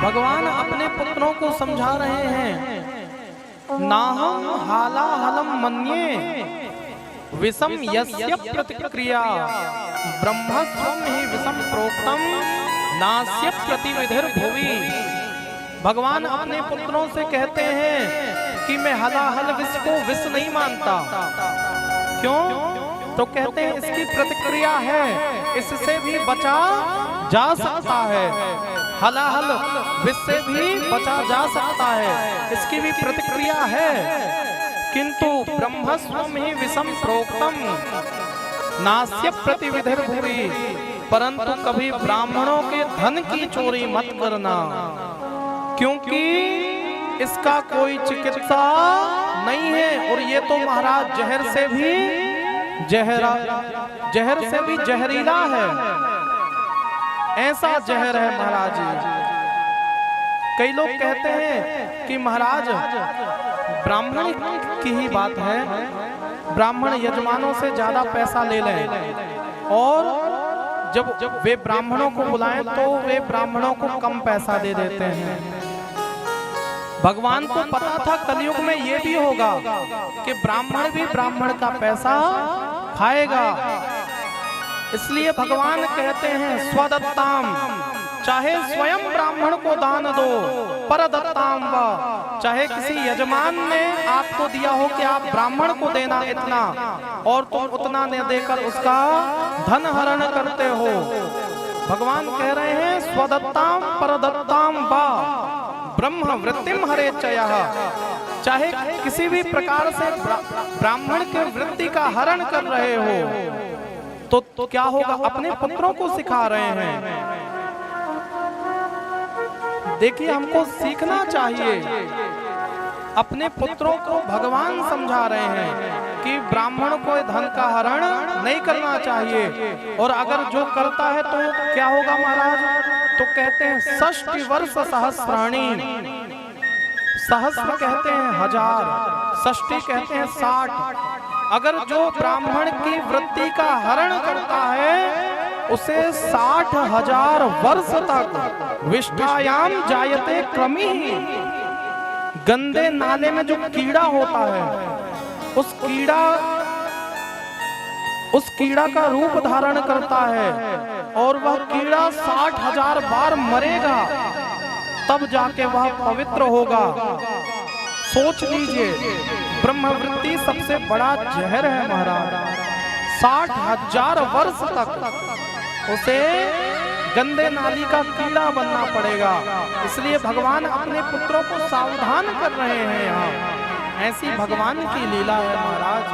भगवान अपने पुत्रों को समझा रहे हैं, नाहं हालाहलम मन्ये विषम यस्य प्रतिक्रिया ब्रह्म स्वं ही विषम प्रोक्तम नास्य प्रतिविधिर भुवि। भगवान अपने पुत्रों से कहते हैं कि मैं हलाहल विष को विष नहीं मानता। क्यों? तो कहते हैं इसकी प्रतिक्रिया है, इससे भी बचा जा सकता है। हलाहल विष से भी बचा जा सकता है, इसकी भी प्रतिक्रिया है। किंतु ब्रह्म स्वं ही विषम प्रोक्तम नास्य प्रतिविधिर भुवि। परंतु कभी ब्राह्मणों के धन की चोरी मत करना, क्योंकि इसका कोई चिकित्सा नहीं है। और ये तो महाराज जहर से भी जहरीला है, ऐसा जहर है महाराज। कई लोग कहते हैं कि महाराज ब्राह्मण की ही बात है, ब्राह्मण यजमानों से ज्यादा पैसा ले लें और जब वे ब्राह्मणों को बुलाएं तो वे ब्राह्मणों को कम पैसा दे देते हैं। भगवान को पता था कलयुग में ये भी होगा कि ब्राह्मण भी ब्राह्मण का पैसा खाएगा। इसलिए भगवान कहते हैं स्वदत्ताम, चाहे स्वयं ब्राह्मण को दान दो, परदत्ताम व, चाहे किसी यजमान ने आपको दिया हो कि आप ब्राह्मण को देना इतना और तुम उतना न देकर उसका धन हरण करते हो। भगवान कह रहे हैं स्वदत्ताम परदत्ताम व ब्रह्म वृत्तिम हरे चयः। चाहे किसी भी प्रकार से ब्राह्मण के वृत्ति का हरण कर रहे हो तो क्या होगा, अपने पुत्रों को सिखा रहे हैं। देखिए हमको सीखना चाहिए, अपने पुत्रों को भगवान समझा रहे हैं कि ब्राह्मण को धन का हरण नहीं करना चाहिए। और अगर जो करता है तो क्या होगा महाराज? तो कहते हैं 60 वर्ष सहस्राणी, सहस्र कहते हैं 1000, 60 कहते हैं 60। अगर जो ब्राह्मण की वृत्ति का हरण करता है उसे 60,000 वर्ष तक विष्ठायाम जायते क्रमी, गंदे नाले में जो कीड़ा होता है उस कीड़ा का रूप धारण करता है और वह कीड़ा 60,000 बार मरेगा, तब जाके वह पवित्र होगा। सोच लीजिए, ब्रह्मवृत्ति सबसे बड़ा जहर है महाराज। 60,000 वर्ष तक उसे गंदे नाली का कीड़ा बनना पड़ेगा। इसलिए भगवान अपने पुत्रों को सावधान कर रहे हैं। यहाँ ऐसी भगवान की लीला है महाराज।